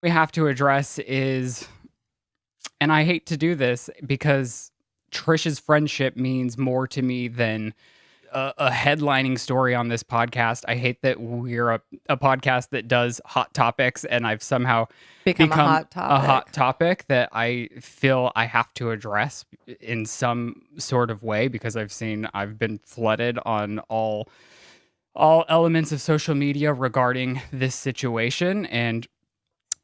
we have to address is, and I hate to do this because Trish's friendship means more to me than a headlining story on this podcast. I hate that we're a podcast that does hot topics, and I've somehow Become a hot a hot topic. topic that I feel I have to address in some sort of way because I've been flooded on all elements of social media regarding this situation, and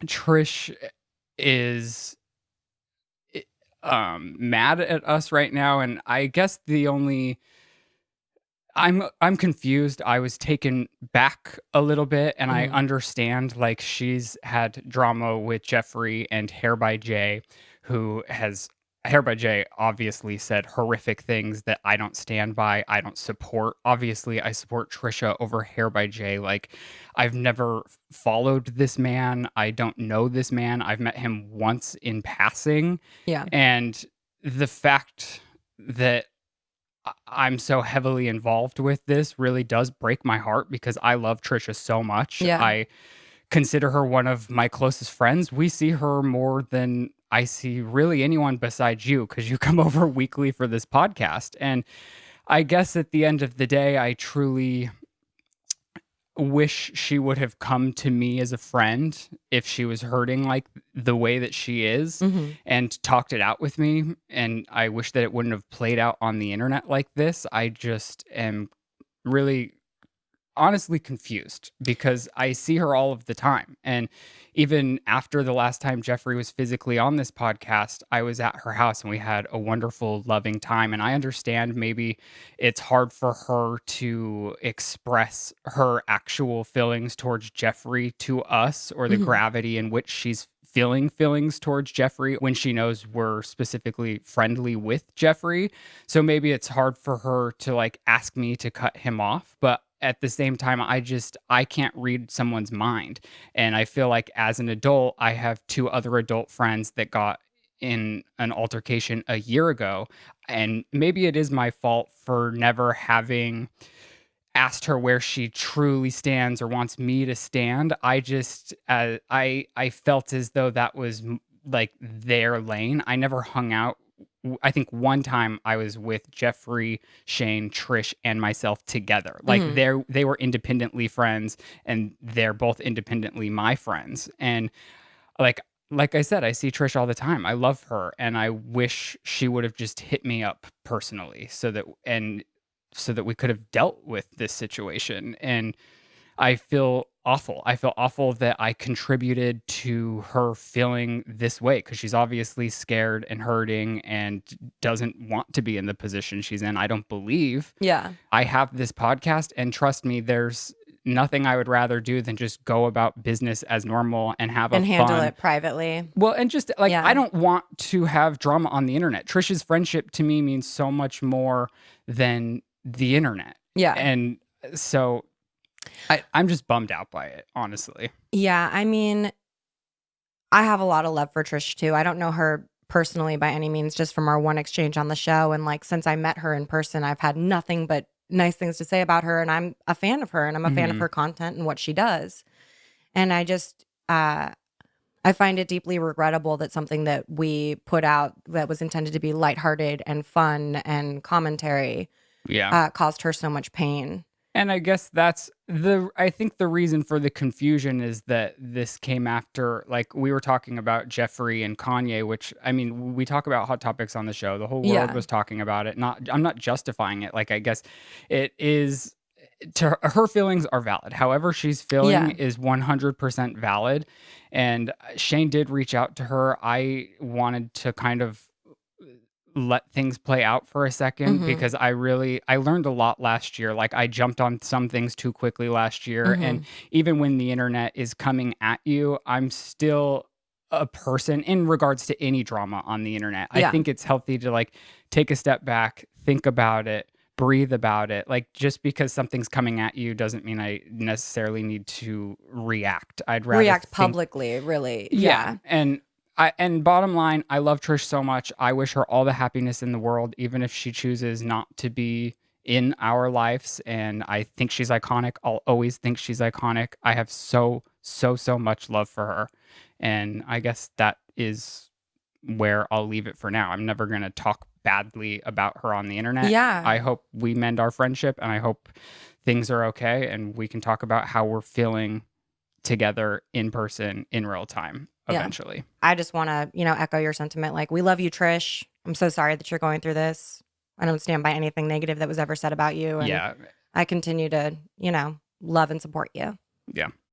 Trish is mad at us right now, and I guess the only I'm confused. I was taken back a little bit, and I Mhm. understand like she's had drama with Jeffrey and Hair by Jay, who has Hair by Jay obviously said horrific things that I don't stand by. I don't support. Obviously, I support Trisha over Hair by Jay. Like, I've never followed this man. I don't know this man. I've met him once in passing, Yeah. and the fact that I'm so heavily involved with this really does break my heart because I love Trisha so much. Yeah. I consider her one of my closest friends. We see her more than I see really anyone besides you because you come over weekly for this podcast. And I guess at the end of the day, I truly wish she would have come to me as a friend if she was hurting like the way that she is Mhm. and talked it out with me. And I wish that it wouldn't have played out on the internet like this. I just am really honestly confused because I see her all of the time. And even after the last time Jeffrey was physically on this podcast, I was at her house and we had a wonderful, loving time. And I understand maybe it's hard for her to express her actual feelings towards Jeffrey to us or the Mhm. gravity in which she's feeling feelings towards Jeffrey when she knows we're specifically friendly with Jeffrey. So maybe it's hard for her to like ask me to cut him off, but at the same time I can't read someone's mind. And I feel like as an adult, I have two other adult friends that got in an altercation a year ago, and maybe it is my fault for never having asked her where she truly stands or wants me to stand. I just I felt as though that was like their lane. I never hung out. I think one time I was with Jeffrey, Shane, Trish, and myself together. Like Mhm. they were independently friends, and they're both independently my friends. And like like I said, I see Trish all the time. I love her, and I wish she would have just hit me up personally so that we could have dealt with this situation. And I feel awful. I feel awful that I contributed to her feeling this way because she's obviously scared and hurting and doesn't want to be in the position she's in. I don't believe Yeah. I have this podcast, and trust me, there's nothing I would rather do than just go about business as normal and have a And handle fun. it privately. Well, and just like I Yeah. don't want to have drama on the internet. Trisha's friendship to me means so much more than the internet. Yeah. And so I'm just bummed out by it, honestly. Yeah. I mean, I have a lot of love for Trish too. I don't know her personally by any means, just from our one exchange on the show. And like since I met her in person, I've had nothing but nice things to say about her. And I'm a fan of her and I'm a fan of Mhm. her content and what she does. And I just I find it deeply regrettable that something that we put out that was intended to be lighthearted and fun and commentary Yeah. caused her so much pain. And I guess I think the reason for the confusion is that this came after, like, we were talking about Jeffrey and Kanye, which, I mean, we talk about hot topics on the show. The whole world Yeah. was talking about it. I'm not justifying it. Like, I guess it is, her feelings are valid. However she's feeling Yeah. is 100% valid. And Shane did reach out to her. I wanted to kind of let things play out for a second Mm-hmm. because I learned a lot last year. Like I jumped on some things too quickly last year, and Mm-hmm. even when the internet is coming at you, I'm still a person in regards to any drama on the internet. I Yeah. think it's healthy to like take a step back, think about it, breathe about it. Like just because something's coming at you doesn't mean I necessarily need to react. I'd rather React think. publicly, really. Yeah, Yeah. and bottom line, I love Trish so much. I wish her all the happiness in the world, even if she chooses not to be in our lives. And I think she's iconic. I'll always think she's iconic. I have so much love for her. And I guess that is where I'll leave it for now. I'm never going to talk badly about her on the internet. Yeah. I hope we mend our friendship, and I hope things are okay and we can talk about how we're feeling together in person in real time eventually. I just want to, echo your sentiment. Like, we love you, Trish. I'm so sorry that you're going through this. I don't stand by anything negative that was ever said about you. And Yeah. I continue to, love and support you. Yeah.